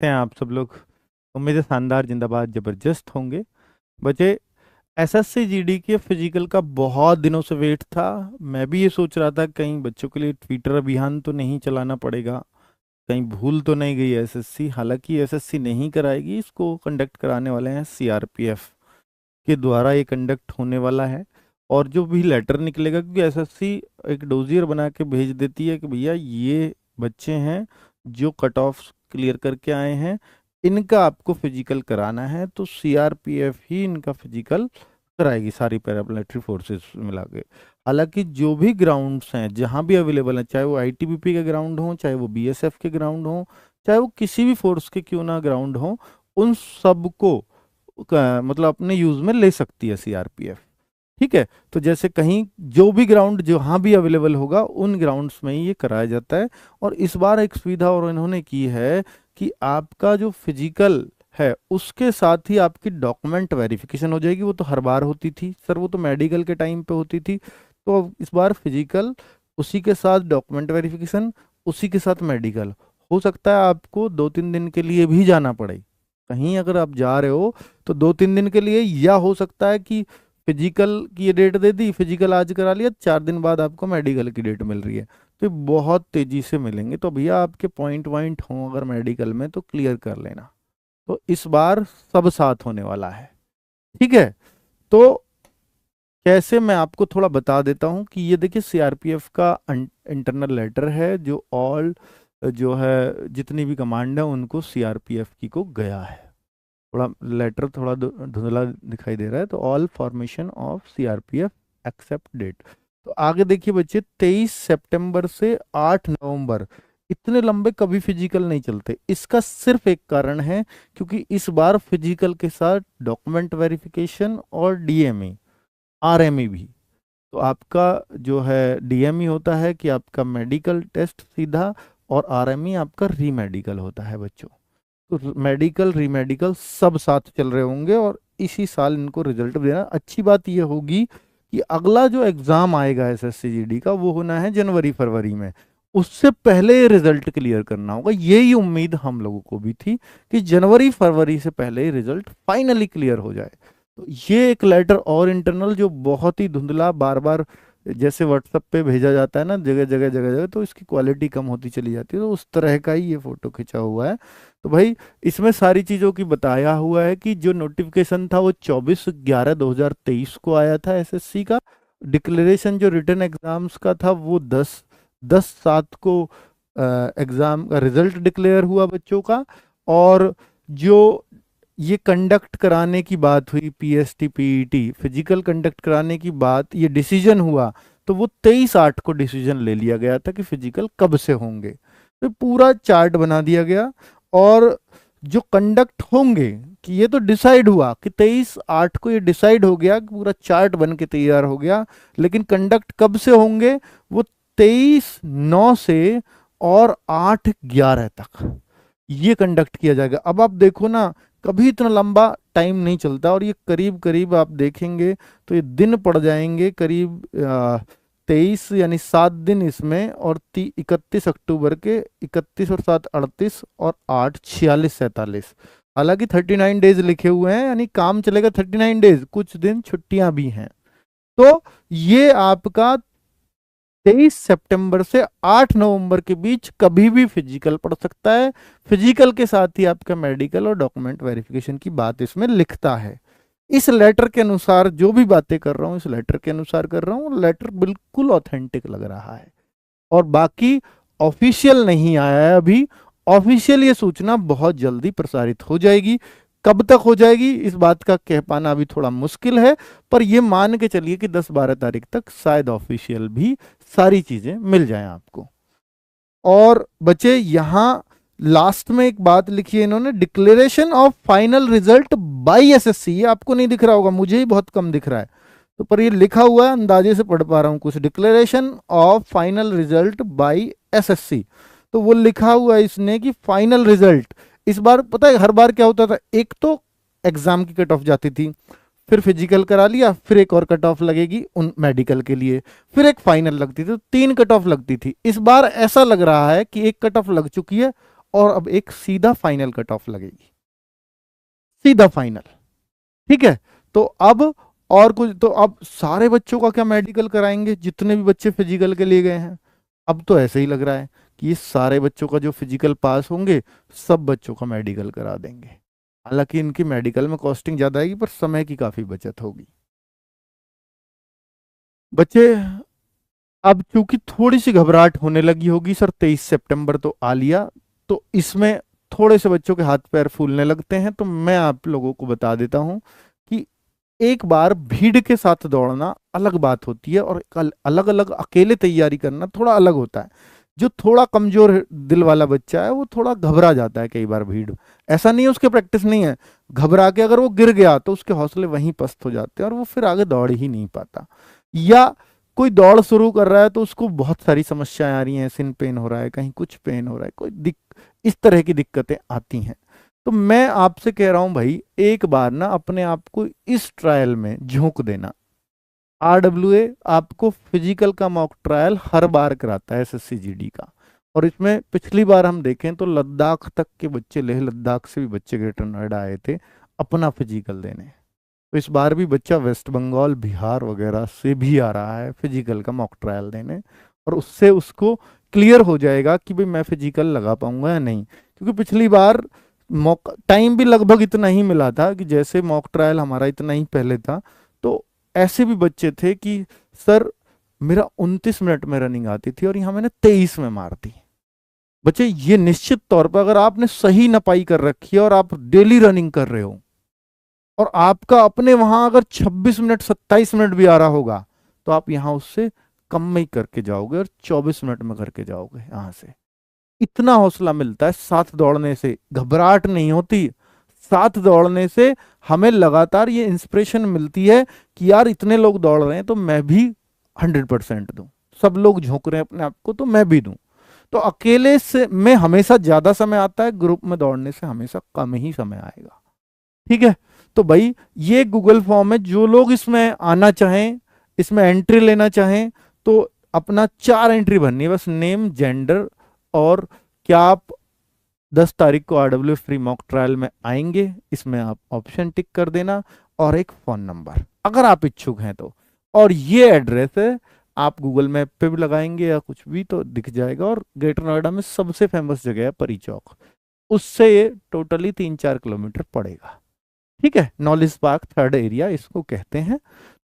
हैं आप सब लोग। उम्मीद है शानदार जिंदाबाद जबरदस्त होंगे बच्चे। एसएससी जीडी के फिजिकल का बहुत दिनों से वेट था। मैं भी ये सोच रहा था कहीं बच्चों के लिए ट्विटर अभियान तो नहीं चलाना पड़ेगा, कहीं भूल तो नहीं गई एसएससी। हालांकि एसएससी नहीं कराएगी, इसको कंडक्ट कराने वाले हैं सीआरपीएफ के द्वारा, ये कंडक्ट होने वाला है। और जो भी लेटर निकलेगा, क्योंकि एसएससी एक डोजियर बना के भेज देती है कि भैया ये बच्चे हैं जो कट ऑफ क्लियर करके आए हैं, इनका आपको फिजिकल कराना है, तो सीआरपीएफ ही इनका फिजिकल कराएगी, सारी पैरामिलिट्री फोर्सेस मिला के। हालांकि जो भी ग्राउंड्स हैं जहां भी अवेलेबल हैं, चाहे वो आईटीबीपी के ग्राउंड हो, चाहे वो बीएसएफ के ग्राउंड हो, चाहे वो किसी भी फोर्स के क्यों ना ग्राउंड हो, उन सबको मतलब अपने यूज में ले सकती है सीआरपीएफ। ठीक है, तो जैसे कहीं जो भी ग्राउंड जहां भी अवेलेबल होगा उन ग्राउंड्स में ही ये कराया जाता है। और इस बार एक सुविधा और इन्होंने की है कि आपका जो फिजिकल है उसके साथ ही आपकी डॉक्यूमेंट वेरिफिकेशन हो जाएगी। वो तो हर बार होती थी सर, वो तो मेडिकल के टाइम पे होती थी। तो अब इस बार फिजिकल, उसी के साथ डॉक्यूमेंट वेरिफिकेशन, उसी के साथ मेडिकल। हो सकता है आपको 2-3 दिन के लिए भी जाना पड़े, कहीं अगर आप जा रहे हो तो 2-3 दिन के लिए। या हो सकता है कि फिजिकल की ये डेट दे दी, फिजिकल आज करा लिया, 4 दिन बाद आपको मेडिकल की डेट मिल रही है, तो ये बहुत तेजी से मिलेंगे। तो भैया आपके पॉइंट वॉइंट हों अगर मेडिकल में तो क्लियर कर लेना। तो इस बार सब साथ होने वाला है। ठीक है, तो कैसे मैं आपको थोड़ा बता देता हूँ कि ये देखिए सीआरपीएफ का इंटरनल लेटर है, जो ऑल जो है जितनी भी कमांड है उनको सीआरपीएफ की को गया है। थोड़ा लेटर थोड़ा धुंधला दिखाई दे रहा है। तो all formation of CRPF except date. तो आगे देखिए बच्चे, 23 सितंबर से 8 नवंबर, इतने लंबे कभी फिजिकल नहीं चलते। इसका सिर्फ एक कारण है, क्योंकि इस बार फिजिकल के साथ डॉक्यूमेंट वेरिफिकेशन और डीएमई आरएमई भी। तो आपका जो है डीएमई होता है कि आपका मेडिकल टेस्ट सीधा, और आरएमई आपका री मेडिकल होता है बच्चों। तो मेडिकल री मेडिकल सब साथ चल रहे होंगे और इसी साल इनको रिजल्ट देना। अच्छी बात यह होगी कि अगला जो एग्जाम आएगा एसएससी जीडी का वो होना है जनवरी फरवरी में, उससे पहले रिजल्ट क्लियर करना होगा। यही उम्मीद हम लोगों को भी थी कि जनवरी फरवरी से पहले रिजल्ट फाइनली क्लियर हो जाए। तो ये एक लेटर और इंटरनल जो बहुत ही धुंधला, बार बार जैसे व्हाट्सएप पे भेजा जाता है ना जगह जगह जगह जगह, तो इसकी क्वालिटी कम होती चली जाती है, तो उस तरह का ही ये फोटो खिंचा हुआ है। तो भाई इसमें सारी चीज़ों की बताया हुआ है कि जो नोटिफिकेशन था वो 24/11/2023 को आया था एसएससी का। डिक्लेरेशन जो रिटर्न एग्जाम्स का था वो 10/7 को एग्जाम का रिजल्ट डिक्लेयर हुआ बच्चों का। और जो ये कंडक्ट कराने की बात हुई, पीएसटी पीईटी फिजिकल कंडक्ट कराने की बात, ये डिसीजन हुआ, तो वो 23/8 को डिसीजन ले लिया गया था कि फिजिकल कब से होंगे। तो पूरा चार्ट बना दिया गया। और जो कंडक्ट होंगे, कि ये तो डिसाइड हुआ कि 23/8 को ये डिसाइड हो गया, पूरा चार्ट बन के तैयार हो गया, लेकिन कंडक्ट कब से होंगे वो 23/9 से और 8/11 तक ये कंडक्ट किया जाएगा। अब आप देखो ना, कभी इतना लंबा टाइम नहीं चलता, और ये करीब करीब आप देखेंगे तो ये दिन पड़ जाएंगे करीब 23, यानी 7 दिन इसमें, और 31 अक्टूबर के 31 और 7 38 और 8 46 47। हालांकि 39 डेज लिखे हुए हैं, यानी काम चलेगा 39 डेज, कुछ दिन छुट्टियां भी हैं। तो ये आपका 23 सितंबर से 8 नवंबर के बीच कभी भी फिजिकल पड़ सकता है। फिजिकल के साथ ही आपका मेडिकल और डॉक्यूमेंट वेरिफिकेशन की बात इसमें लिखता है। इस लेटर के अनुसार जो भी बातें कर रहा हूं, इस लेटर के अनुसार कर रहा हूं, लेटर बिल्कुल ऑथेंटिक लग रहा है। और बाकी ऑफिशियल नहीं आया है अभी। ऑफिशियल ये सूचना बहुत जल्दी प्रसारित हो जाएगी। कब तक हो जाएगी इस बात का कह पाना अभी थोड़ा मुश्किल है, पर ये मान के चलिए कि 10-12 तारीख तक शायद ऑफिशियल भी सारी चीजें मिल जाएं आपको। और बच्चे यहां लास्ट में एक बात लिखी है इन्होंने, declaration of final result by SSC. ये आपको नहीं दिख रहा होगा, मुझे ही बहुत कम दिख रहा है, तो पर ये लिखा हुआ है, अंदाजे से पढ़ पा रहा हूं कुछ, declaration of final result by SSC. तो वो लिखा हुआ है इसने कि फाइनल रिजल्ट। इस बार पता है हर बार क्या होता था, एक तो एग्जाम की कट ऑफ जाती थी, फिर फिजिकल करा लिया, फिर एक और कट ऑफ लगेगी उन मेडिकल के लिए, फिर एक फाइनल लगती थी, तो 3 कट ऑफ लगती थी। इस बार ऐसा लग रहा है कि एक कट ऑफ लग चुकी है और अब एक सीधा फाइनल कट ऑफ लगेगी, सीधा फाइनल। ठीक है, तो अब और कुछ, तो अब सारे बच्चों का क्या मेडिकल कराएंगे, जितने भी बच्चे फिजिकल के लिए गए हैं? अब तो ऐसे ही लग रहा है कि ये सारे बच्चों का जो फिजिकल पास होंगे सब बच्चों का मेडिकल करा देंगे। हालांकि इनकी मेडिकल में कॉस्टिंग ज्यादा आएगी पर समय की काफी बचत होगी। बच्चे अब चूंकि थोड़ी सी घबराहट होने लगी होगी, सर 23 सितंबर तो आ लिया, तो इसमें थोड़े से बच्चों के हाथ पैर फूलने लगते हैं, तो मैं आप लोगों को बता देता हूं कि एक बार भीड़ के साथ दौड़ना अलग बात होती है और अलग अलग अकेले तैयारी करना थोड़ा अलग होता है। जो थोड़ा कमजोर दिल वाला बच्चा है वो थोड़ा घबरा जाता है कई बार भीड़, ऐसा नहीं है उसके प्रैक्टिस नहीं है, घबरा के अगर वो गिर गया तो उसके हौसले वहीं पस्त हो जाते हैं और वो फिर आगे दौड़ ही नहीं पाता। या कोई दौड़ शुरू कर रहा है तो उसको बहुत सारी समस्याएं आ रही हैं, सिन पेन हो रहा है, कहीं कुछ पेन हो रहा है, कोई इस तरह की दिक्कतें आती हैं। तो मैं आपसे कह रहा हूं भाई, एक बार ना अपने आप को इस ट्रायल में झोंक देना। आरडब्ल्यूए आपको फिजिकल का मॉक ट्रायल हर बार कराता है एसएससी-जीडी का, और इसमें पिछली बार हम देखें तो लद्दाख तक के बच्चे, लेह लद्दाख से भी बच्चे ग्रेटर नोएडा आए थे अपना फिजिकल देने। तो इस बार भी बच्चा वेस्ट बंगाल, बिहार वगैरह से भी आ रहा है फिजिकल का मॉक ट्रायल देने, और उससे उसको क्लियर हो जाएगा कि भाई मैं फिजिकल लगा पाऊंगा या नहीं। क्योंकि पिछली बार मॉक टाइम भी लगभग इतना ही मिला था कि जैसे मॉक ट्रायल हमारा इतना ही पहले था, तो ऐसे भी बच्चे थे कि सर मेरा 29 मिनट में रनिंग आती थी और यहाँ मैंने 23 में मार दी। बच्चे ये निश्चित तौर पर अगर आपने सही नपाई कर रखी है और आप डेली रनिंग कर रहे हो और आपका अपने वहां अगर 26 मिनट 27 मिनट भी आ रहा होगा, तो आप यहां उससे कम में ही करके जाओगे और 24 मिनट में करके जाओगे यहां से। इतना हौसला मिलता है साथ दौड़ने से, घबराहट नहीं होती साथ दौड़ने से। हमें लगातार ये इंस्पिरेशन मिलती है कि यार इतने लोग दौड़ रहे हैं तो मैं भी 100% दूं, सब लोग झोंक रहे हैं अपने आप को तो मैं भी दूं। तो अकेले से में हमेशा ज्यादा समय आता है, ग्रुप में दौड़ने से हमेशा कम ही समय आएगा। ठीक है, तो भाई ये गूगल फॉर्म है, जो लोग इसमें आना चाहें, इसमें एंट्री लेना चाहें, तो अपना 4 एंट्री भरनी है बस, नेम, जेंडर, और क्या आप 10 तारीख को आरडब्ल्यू फ्री मॉक ट्रायल में आएंगे, इसमें आप ऑप्शन टिक कर देना, और एक फोन नंबर अगर आप इच्छुक हैं तो। और ये एड्रेस है, आप गूगल मैप पे भी लगाएंगे या कुछ भी तो दिख जाएगा, और ग्रेटर नोएडा में सबसे फेमस जगह है परी चौक, उससे ये टोटली 3-4 किलोमीटर पड़ेगा। ठीक है, नॉलेज पार्क 3rd एरिया इसको कहते हैं।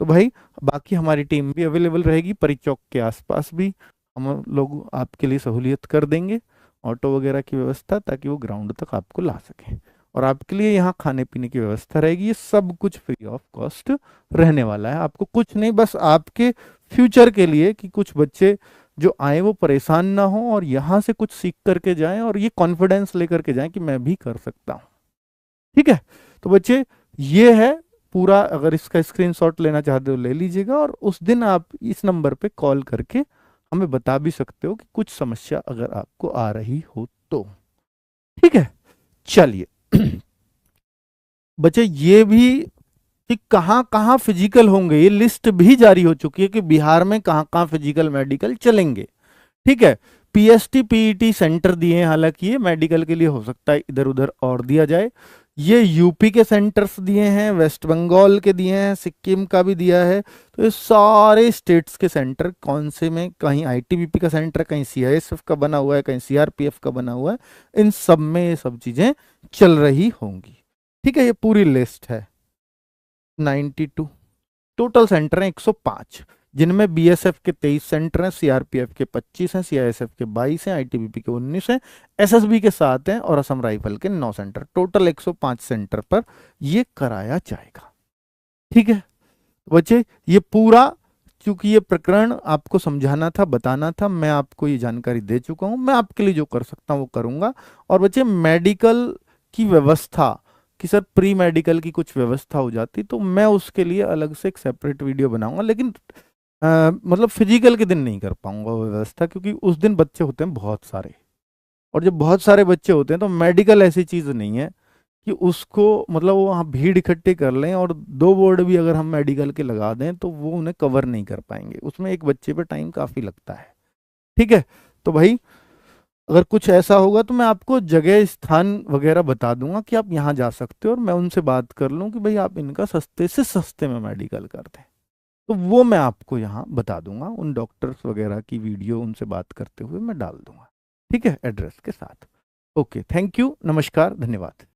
तो भाई बाकी हमारी टीम भी अवेलेबल रहेगी परी चौक के आसपास भी, हम लोग आपके लिए सहूलियत कर देंगे ऑटो वगैरह की व्यवस्था, ताकि वो ग्राउंड तक आपको ला सकें, और आपके लिए यहाँ खाने पीने की व्यवस्था रहेगी। ये सब कुछ फ्री ऑफ कॉस्ट रहने वाला है, आपको कुछ नहीं, बस आपके फ्यूचर के लिए कि कुछ बच्चे जो आए वो परेशान ना हो और यहाँ से कुछ सीख करके जाएं और ये कॉन्फिडेंस लेकर के जाएं कि मैं भी कर सकता हूँ। ठीक है, तो बच्चे ये है पूरा, अगर इसका स्क्रीनशॉट लेना चाहते हो ले लीजिएगा, और उस दिन आप इस नंबर पे कॉल करके हमें बता भी सकते हो कि कुछ समस्या अगर आपको आ रही हो तो। ठीक है, चलिए बच्चे ये भी कि कहाँ कहाँ फिजिकल होंगे, ये लिस्ट भी जारी हो चुकी है कि बिहार में कहाँ कहाँ फिजिकल मेडिकल चलेंगे। ठीक है, पीएसटी पीईटी सेंटर दिए हैं, हालांकि ये मेडिकल के लिए हो सकता है इधर उधर और दिया जाए। ये यूपी के सेंटर्स दिए हैं, वेस्ट बंगाल के दिए हैं, सिक्किम का भी दिया है। तो ये सारे स्टेट्स के सेंटर कौन से में, कहीं आईटीबीपी का सेंटर, कहीं सीआईएसएफ का बना हुआ है, कहीं सीआरपीएफ का बना हुआ है, इन सब में ये सब चीजें चल रही होंगी। ठीक है, ये पूरी लिस्ट है 92 टोटल सेंटर हैं, 105, जिनमें बीएसएफ के 23 सेंटर हैं, सीआरपीएफ के 25 हैं, सीआईएसएफ के 22 हैं, आईटीबीपी के 19 हैं, एसएसबी के 7 हैं, और असम राइफल के 9 सेंटर, टोटल 105 सेंटर पर ये कराया जाएगा। ठीक है बच्चे, ये पूरा, क्योंकि ये प्रकरण आपको समझाना था, बताना था, मैं आपको ये जानकारी दे चुका हूं, मैं आपके लिए जो कर सकता हूं वो करूंगा। और बच्चे मेडिकल की व्यवस्था कि सर प्री मेडिकल की कुछ व्यवस्था हो जाती तो मैं उसके लिए अलग से एक सेपरेट वीडियो बनाऊंगा, लेकिन मतलब फिजिकल के दिन नहीं कर पाऊंगा वो व्यवस्था, क्योंकि उस दिन बच्चे होते हैं बहुत सारे, और जब बहुत सारे बच्चे होते हैं तो मेडिकल ऐसी चीज नहीं है कि उसको मतलब वो वहाँ भीड़ इकट्ठी कर लें और 2 बोर्ड भी अगर हम मेडिकल के लगा दें तो वो उन्हें कवर नहीं कर पाएंगे, उसमें एक बच्चे पे टाइम काफी लगता है। ठीक है, तो भाई अगर कुछ ऐसा होगा तो मैं आपको जगह स्थान वगैरह बता दूंगा कि आप यहाँ जा सकते हो, और मैं उनसे बात कर लूँ कि भाई आप इनका सस्ते से सस्ते में मेडिकल कर दें, तो वो मैं आपको यहाँ बता दूंगा, उन डॉक्टर्स वगैरह की वीडियो उनसे बात करते हुए मैं डाल दूंगा, ठीक है, एड्रेस के साथ। ओके, थैंक यू, नमस्कार, धन्यवाद।